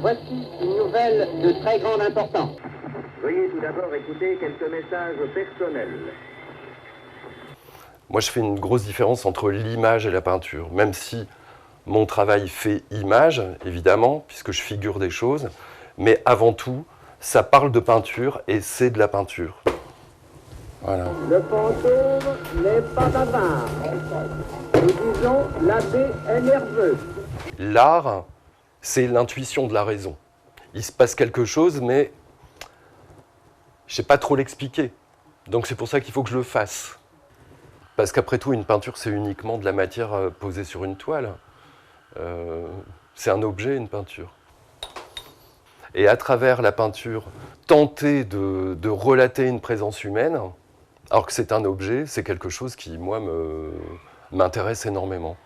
Voici une nouvelle de très grande importance. Veuillez tout d'abord écouter quelques messages personnels. Moi, je fais une grosse différence entre l'image et la peinture, même si mon travail fait image, évidemment, puisque je figure des choses, mais avant tout, ça parle de peinture et c'est de la peinture. Voilà. Le fantôme n'est pas bavard. Nous disons, l'abbé est nerveux. L'art, c'est l'intuition de la raison. Il se passe quelque chose, mais je ne sais pas trop l'expliquer. Donc c'est pour ça qu'il faut que je le fasse. Parce qu'après tout, une peinture, c'est uniquement de la matière posée sur une toile. C'est un objet, une peinture. Et à travers la peinture, tenter de relater une présence humaine, alors que c'est un objet, c'est quelque chose qui, moi, m'intéresse énormément.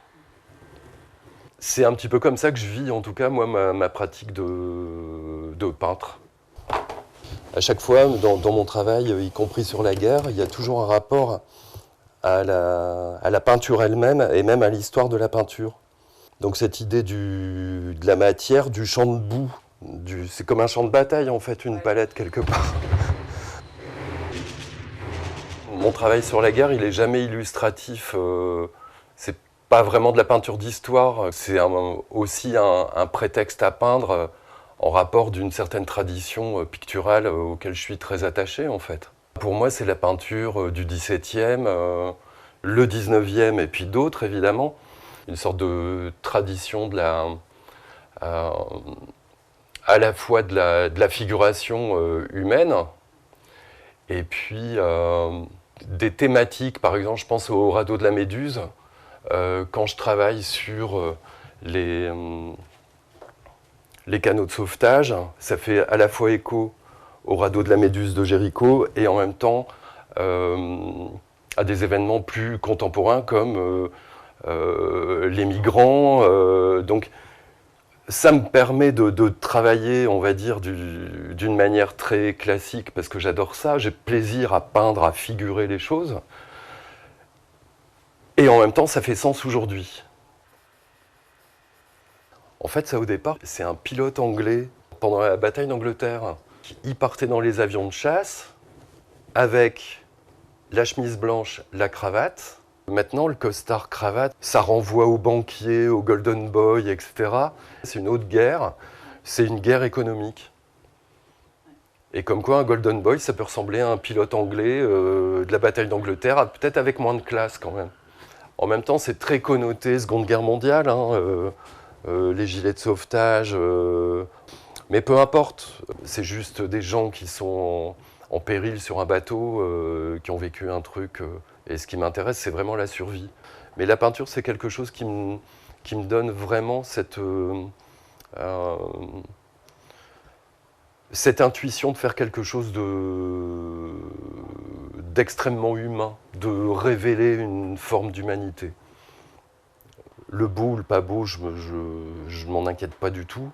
C'est un petit peu comme ça que je vis, en tout cas, moi, ma pratique de peintre. À chaque fois, dans mon travail, y compris sur la guerre, il y a toujours un rapport à la peinture elle-même et même à l'histoire de la peinture. Donc cette idée de la matière, du champ de boue, c'est comme un champ de bataille en fait, une palette quelque part. Mon travail sur la guerre, il n'est jamais illustratif, c'est pas vraiment de la peinture d'histoire, c'est aussi un prétexte à peindre en rapport d'une certaine tradition picturale auquel je suis très attaché en fait. Pour moi, c'est la peinture du XVIIe, le XIXe et puis d'autres, évidemment. Une sorte de tradition à la fois de la figuration humaine et puis des thématiques. Par exemple, je pense au radeau de la Méduse. Quand je travaille sur les canaux de sauvetage, ça fait à la fois écho au radeau de la Méduse de Jéricho et en même temps à des événements plus contemporains comme les migrants. Donc ça me permet de travailler, on va dire, d'une manière très classique parce que j'adore ça, j'ai plaisir à peindre, à figurer les choses. Et en même temps, ça fait sens aujourd'hui. En fait, ça au départ, c'est un pilote anglais pendant la bataille d'Angleterre. Il partait dans les avions de chasse avec la chemise blanche, la cravate. Maintenant, le costard cravate, ça renvoie aux banquiers, aux golden boy, etc. C'est une autre guerre, c'est une guerre économique. Et comme quoi, un golden boy, ça peut ressembler à un pilote anglais de la bataille d'Angleterre, peut-être avec moins de classe quand même. En même temps, c'est très connoté Seconde Guerre mondiale, les gilets de sauvetage. Mais peu importe, c'est juste des gens qui sont en péril sur un bateau, qui ont vécu un truc. Et ce qui m'intéresse, c'est vraiment la survie. Mais la peinture, c'est quelque chose qui me donne vraiment cette intuition de faire quelque chose d'extrêmement humain, de révéler une forme d'humanité. Le beau ou le pas beau, je m'en inquiète pas du tout.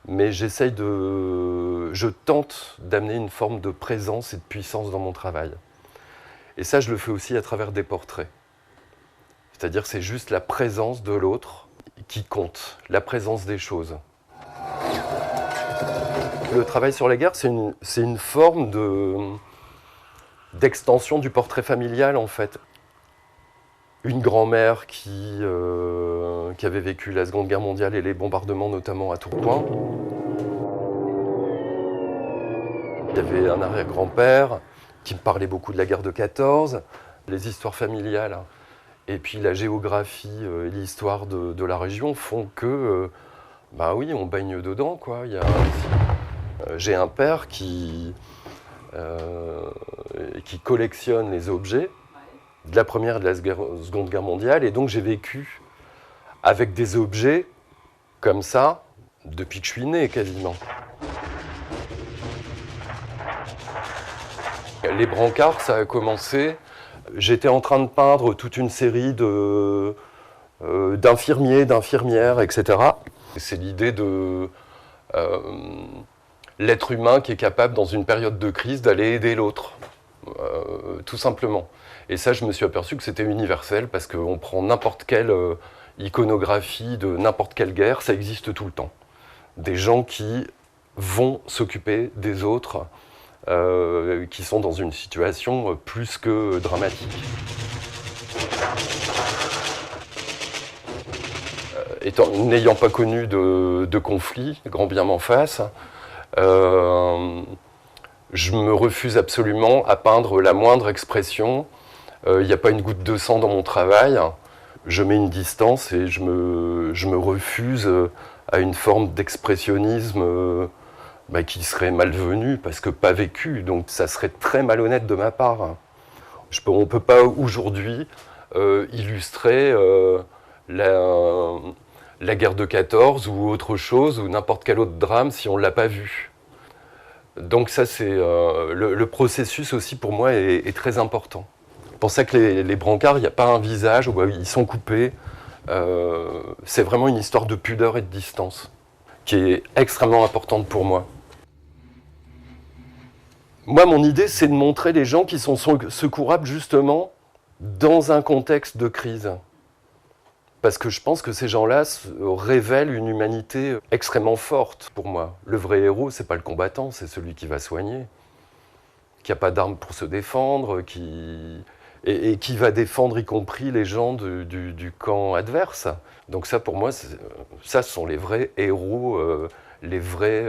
Mais je tente d'amener une forme de présence et de puissance dans mon travail. Et ça, je le fais aussi à travers des portraits. C'est-à-dire que c'est juste la présence de l'autre qui compte, la présence des choses. Le travail sur la guerre, c'est une forme d'extension du portrait familial, en fait. Une grand-mère qui avait vécu la Seconde Guerre mondiale et les bombardements, notamment à Tourcoing. Il y avait un arrière-grand-père qui me parlait beaucoup de la guerre de 14, les histoires familiales et puis la géographie et l'histoire de la région font que, bah oui, on baigne dedans, quoi. J'ai un père qui collectionne les objets de la Première et de la Seconde Guerre mondiale, et donc j'ai vécu avec des objets comme ça depuis que je suis né, quasiment. Les brancards, ça a commencé. J'étais en train de peindre toute une série d'infirmiers, d'infirmières, etc. C'est l'idée de l'être humain qui est capable, dans une période de crise, d'aller aider l'autre, tout simplement. Et ça, je me suis aperçu que c'était universel, parce qu'on prend n'importe quelle iconographie de n'importe quelle guerre, ça existe tout le temps. des gens qui vont s'occuper des autres, qui sont dans une situation plus que dramatique. N'ayant pas connu de conflit, grand bien m'en fasse, je me refuse absolument à peindre la moindre expression. Il n'y a pas une goutte de sang dans mon travail. Je mets une distance et je me refuse à une forme d'expressionnisme qui serait malvenue parce que pas vécu. Donc ça serait très malhonnête de ma part. On ne peut pas aujourd'hui illustrer la guerre de 14 ou autre chose ou n'importe quel autre drame si on ne l'a pas vu. Donc ça, c'est le processus aussi pour moi est très important. C'est pour ça que les brancards, il n'y a pas un visage, ils sont coupés. C'est vraiment une histoire de pudeur et de distance qui est extrêmement importante pour moi. Moi, mon idée, c'est de montrer les gens qui sont secourables justement dans un contexte de crise. Parce que je pense que ces gens-là révèlent une humanité extrêmement forte pour moi. Le vrai héros, c'est pas le combattant, c'est celui qui va soigner, qui n'a pas d'armes pour se défendre, et qui va défendre y compris les gens du camp adverse. Donc ça, pour moi, ça ce sont les vrais héros, les vrais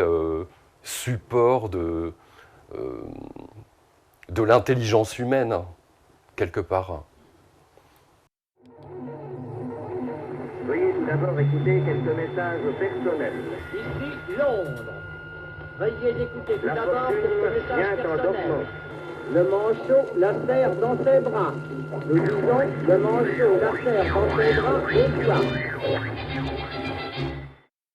supports de l'intelligence humaine, quelque part. Veuillez tout d'abord écouter quelques messages personnels. Ici Londres. Veuillez écouter tout La d'abord quelques fortune messages vient en personnels. dormant. Le manchot la serre dans ses bras. Nous disons, le manchot la serre dans ses bras et quoi